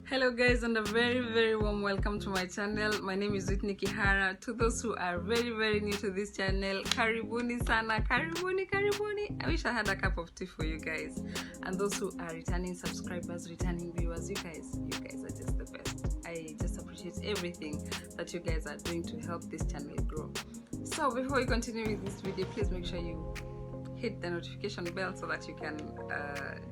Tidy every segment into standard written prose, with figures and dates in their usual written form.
Hello guys, and a very warm welcome to my channel. My name is Tamed Hair. To those who are very new to this channel, karibuni sana, karibuni. I wish I had a cup of tea for you guys. And those who are returning subscribers, returning viewers, you guys are just the best. I just appreciate everything that you guys are doing to help this channel grow. So before we continue with this video, please make sure you hit the notification bell so that you can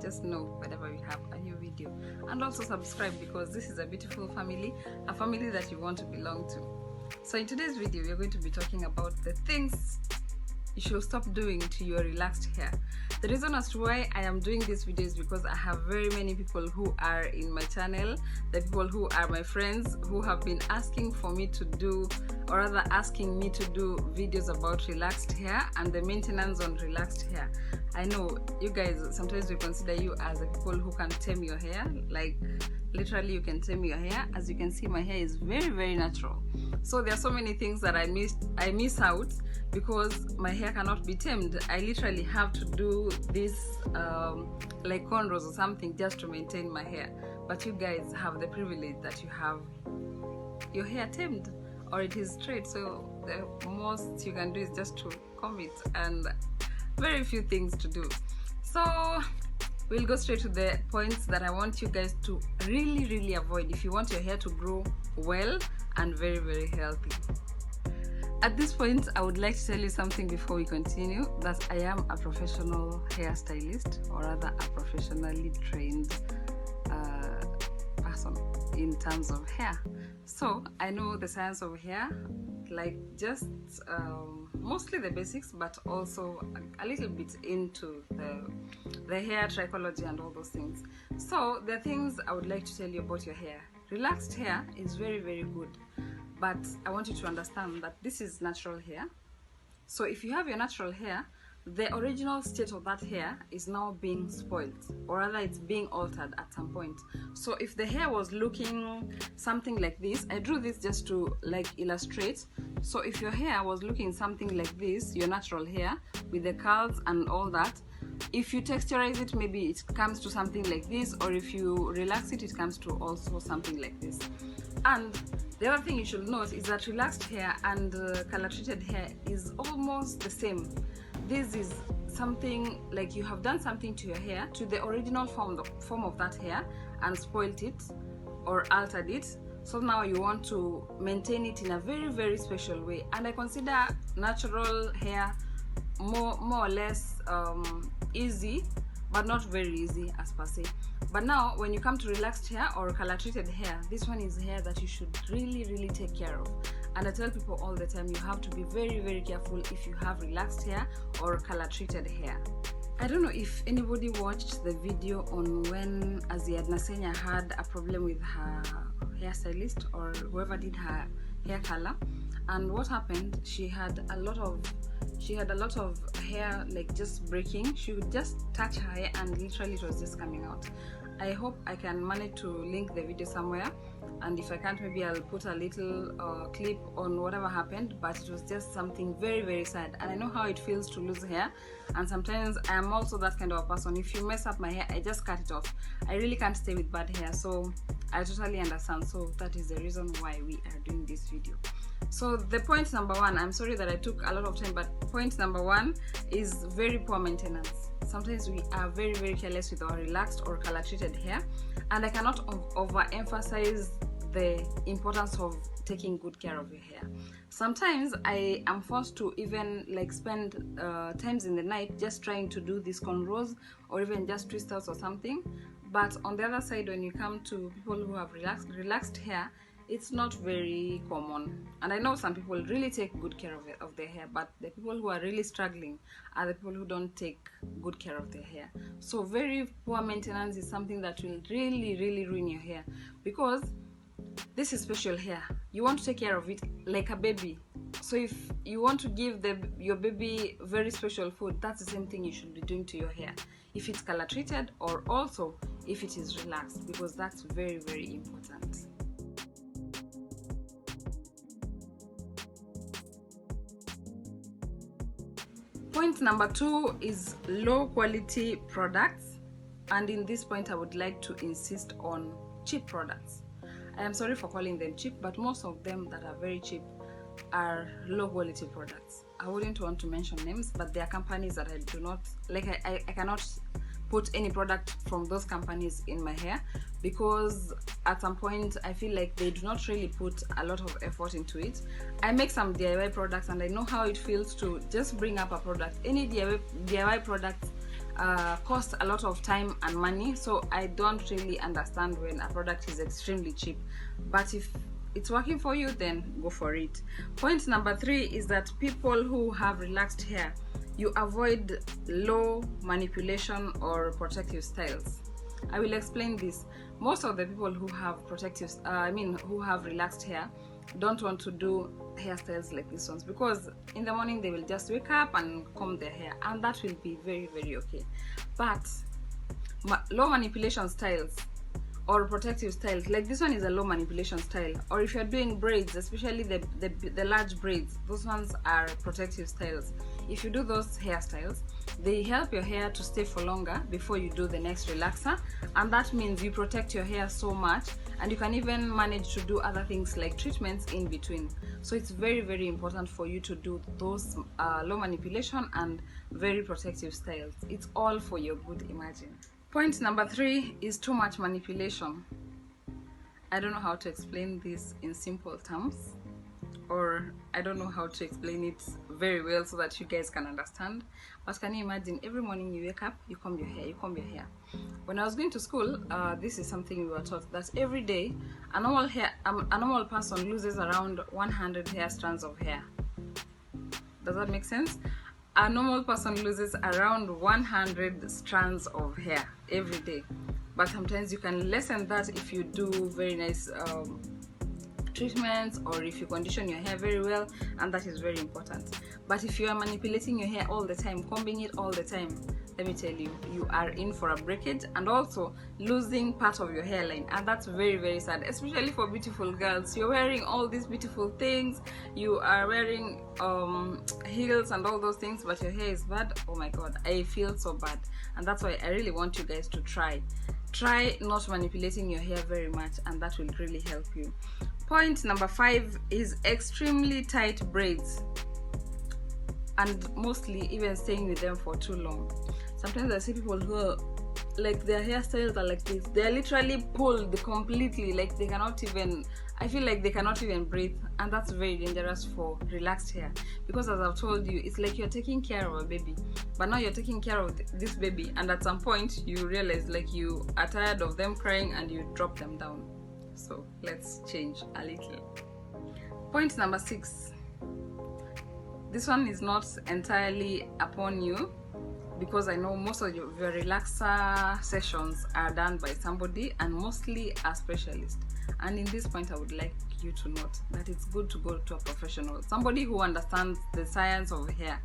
just know whenever we have a new video, and also subscribe because this is a beautiful family, a family that you want to belong to. So in today's video we are going to be talking about the things you should stop doing to your relaxed hair. The reason as to why I am doing this video is because I have very many people who are in my channel, the people who are my friends, who have been asking for me to do, or rather asking me to do videos about relaxed hair and the maintenance on relaxed hair. I know you guys, sometimes we consider you as the people who can tame your hair, like literally you can tame your hair. As you can see, my hair is very natural. So there are so many things that I miss out because my hair cannot be tamed. I literally have to do this like cornrows or something just to maintain my hair. But you guys have the privilege that you have your hair tamed, or it is straight, so the most you can do is just to comb it, and very few things to do. So we'll go straight to the points that I want you guys to really avoid if you want your hair to grow well and very healthy. At this point, I would like to tell you something before we continue, that I am a professional hairstylist, or rather a professionally trained person in terms of hair. So I know the science of hair, like just mostly the basics, but also a little bit into the hair trichology and all those things. So the things I would like to tell you about your hair. Relaxed hair is very good, but I want you to understand that this is natural hair. So if you have your natural hair, the original state of that hair is now being spoiled, or rather it's being altered at some point. So if the hair was looking something like this, I drew this just to like illustrate. So if your hair was looking something like this, your natural hair with the curls and all that, if you texturize it, maybe it comes to something like this, or if you relax it, it comes to also something like this. And the other thing you should note is that relaxed hair and color treated hair is almost the same. This is something like you have done something to your hair, to the original form of that hair, and spoiled it or altered it. So now you want to maintain it in a very special way. And I consider natural hair more or less easy, but not very easy as per se. But now when you come to relaxed hair or color treated hair, this one is hair that you should really take care of. And I tell people all the time, you have to be very careful if you have relaxed hair or color treated hair. I don't know if anybody watched the video on when Azziad Nasenya had a problem with her hairstylist or whoever did her hair color, and what happened, she had a lot of hair like just breaking. She would just touch her hair and literally it was just coming out. I hope I can manage to link the video somewhere, and if I can't, maybe I'll put a little clip on whatever happened. But it was just something very sad, and I know how it feels to lose hair, and sometimes I am also that kind of a person. If you mess up my hair, I just cut it off. I really can't stay with bad hair, so I totally understand. So that is the reason why we are doing this video. So the point number one, I'm sorry that I took a lot of time, but point number one is very poor maintenance. Sometimes we are very careless with our relaxed or color treated hair, and I cannot overemphasize the importance of taking good care of your hair. Sometimes I am forced to even like spend times in the night just trying to do these cornrows or even just twist outs or something. But on the other side, when you come to people who have relaxed hair, it's not very common. And I know some people really take good care of their hair, but the people who are really struggling are the people who don't take good care of their hair. So very poor maintenance is something that will really ruin your hair, because this is special hair. You want to take care of it like a baby. So if you want to give your baby very special food, that's the same thing you should be doing to your hair, if it's color treated or also if it is relaxed, because that's very important. Point number two is low quality products, and in this point I would like to insist on cheap products. I am sorry for calling them cheap, but most of them that are very cheap are low quality products. I wouldn't want to mention names, but there are companies that I do not like. I cannot put any product from those companies in my hair, because at some point I feel like they do not really put a lot of effort into it. I make some DIY products and I know how it feels to just bring up a product. Any DIY product cost a lot of time and money, so I don't really understand when a product is extremely cheap. But if it's working for you, then go for it. Point number 3 is that people who have relaxed hair, you avoid low manipulation or protective styles. I will explain this. Most of the people who have who have relaxed hair don't want to do hairstyles like these ones, because in the morning they will just wake up and comb their hair, and that will be very, very okay. But low manipulation styles or protective styles, like this one is a low manipulation style, or if you're doing braids, especially the large braids, those ones are protective styles. If you do those hairstyles, they help your hair to stay for longer before you do the next relaxer, and that means you protect your hair so much, and you can even manage to do other things like treatments in between. So it's very, very important for you to do those low manipulation and very protective styles. It's all for your good, imagine. Point number 3 is too much manipulation. I don't know how to explain this in simple terms, or I don't know how to explain it very well so that you guys can understand. But can you imagine, every morning you wake up, you comb your hair. When I was going to school, this is something we were taught, that every day a normal person loses around 100 hair strands of hair. Does that make sense? A normal person loses around 100 strands of hair every day, but sometimes you can lessen that if you do very nice treatments, or if you condition your hair very well, and that is very important. But if you are manipulating your hair all the time, combing it all the time, let me tell you, you are in for a breakage, and also losing part of your hairline, and that's very, very sad, especially for beautiful girls. You're wearing all these beautiful things, you are wearing heels and all those things, but your hair is bad. Oh my god, I feel so bad. And that's why I really want you guys to try not manipulating your hair very much, and that will really help you. Point number 5 is extremely tight braids, and mostly even staying with them for too long. Sometimes I see people who are like, their hairstyles are like this, they're literally pulled completely, like they cannot even, I feel like they cannot even breathe, and that's very dangerous for relaxed hair, because as I've told you, it's like you're taking care of a baby, but now you're taking care of this baby, and at some point you realize like you are tired of them crying and you drop them down. So let's change a little. Point number 6. This one is not entirely upon you, because I know most of your relaxer sessions are done by somebody, and mostly a specialist. And in this point, I would like you to note that it's good to go to a professional, somebody who understands the science of hair.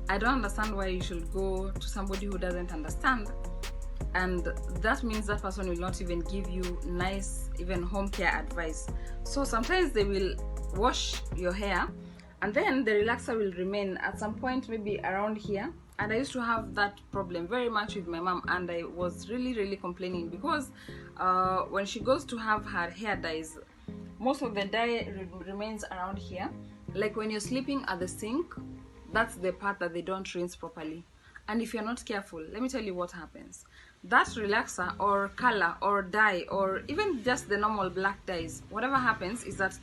I don't understand why you should go to somebody who doesn't understand, and that means that person will not even give you nice, even home care advice. So sometimes they will wash your hair, and then the relaxer will remain at some point, maybe around here. And I used to have that problem very much with my mom, and I was really, really complaining, because when she goes to have her hair dyes, most of the dye remains around here. Like when you're sleeping at the sink, that's the part that they don't rinse properly. And if you're not careful, let me tell you what happens. That relaxer or color or dye, or even just the normal black dyes, whatever happens is that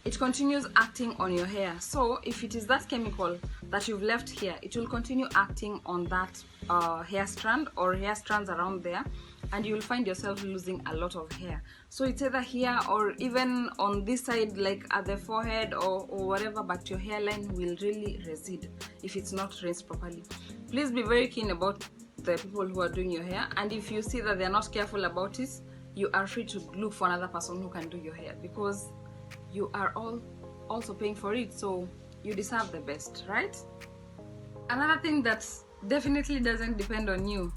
it continues acting on your hair. So if it is that chemical that you've left here, it will continue acting on that hair strand or hair strands around there, and you will find yourself losing a lot of hair. So it's either here or even on this side, like at the forehead or whatever, but your hairline will really recede if it's not rinsed properly. Please be very keen about the people who are doing your hair, and if you see that they're not careful about it, you are free to look for another person who can do your hair, because you are all also paying for it, so you deserve the best, right? Another thing that definitely doesn't depend on you,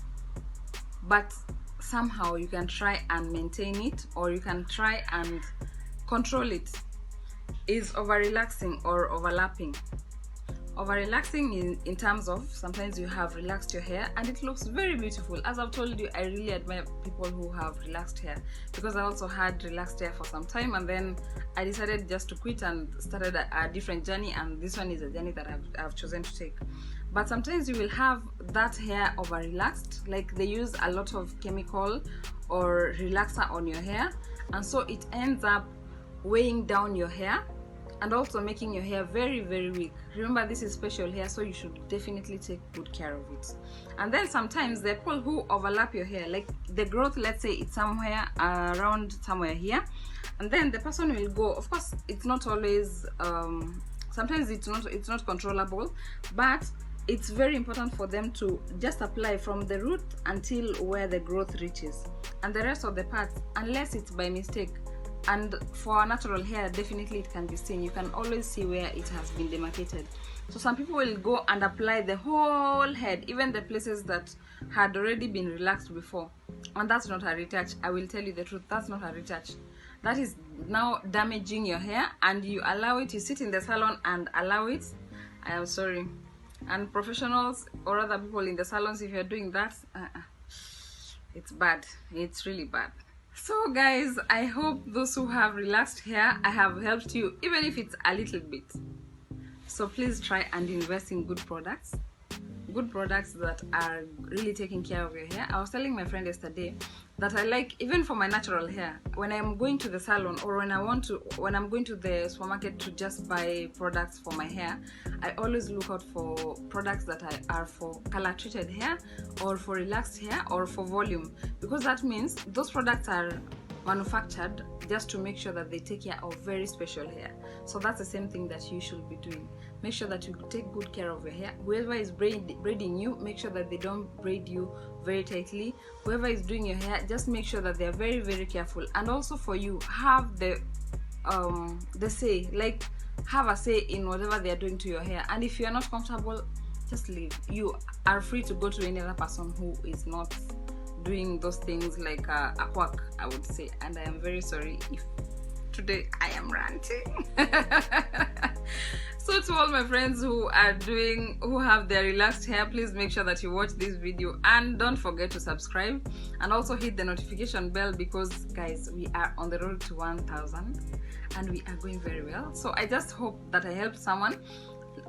but somehow you can try and maintain it, or you can try and control it, is over relaxing or overlapping. Over relaxing in terms of sometimes you have relaxed your hair and it looks very beautiful. As I've told you, I really admire people who have relaxed hair, because I also had relaxed hair for some time, and then I decided just to quit and started a different journey, and this one is a journey that I've chosen to take. But sometimes you will have that hair over relaxed, like they use a lot of chemical or relaxer on your hair, and so it ends up weighing down your hair and also making your hair very, very weak. Remember, this is special hair, so you should definitely take good care of it. And then sometimes there are people who overlap your hair, like the growth, let's say it's somewhere around somewhere here, and then the person will go, of course it's not always sometimes it's not controllable, but it's very important for them to just apply from the root until where the growth reaches, and the rest of the parts, unless it's by mistake. And for natural hair, definitely it can be seen. You can always see where it has been demarcated. So some people will go and apply the whole head, even the places that had already been relaxed before, and that's not a retouch. I will tell you the truth, that's not a retouch. That is now damaging your hair, and you allow it, you sit in the salon and allow it. I am sorry. And professionals or other people in the salons, if you're doing that, it's bad. It's really bad. So guys, I hope those who have relaxed hair, I have helped you, even if it's a little bit. So please try and invest in good products that are really taking care of your hair. I was telling my friend yesterday that I like, even for my natural hair, when I'm going to the salon or when I'm going to the supermarket to just buy products for my hair, I always look out for products that are for color treated hair or for relaxed hair or for volume, because that means those products are manufactured just to make sure that they take care of very special hair. So that's the same thing that you should be doing. Make sure that you take good care of your hair. Whoever is braiding you, make sure that they don't braid you very tightly. Whoever is doing your hair, just make sure that they're very, very careful. And also for you, have the say, like have a say in whatever they are doing to your hair. And if you are not comfortable, just leave. You are free to go to any other person who is not doing those things, like a quack, I would say. And I am very sorry if today I am ranting. So to all my friends who have their relaxed hair, please make sure that you watch this video and don't forget to subscribe and also hit the notification bell, because guys, we are on the road to 1,000 and we are going very well. So I just hope that I helped someone.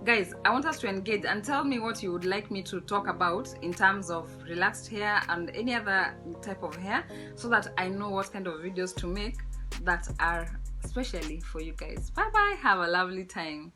Guys, I want us to engage and tell me what you would like me to talk about in terms of relaxed hair and any other type of hair, so that I know what kind of videos to make that are especially for you guys. Bye bye, have a lovely time.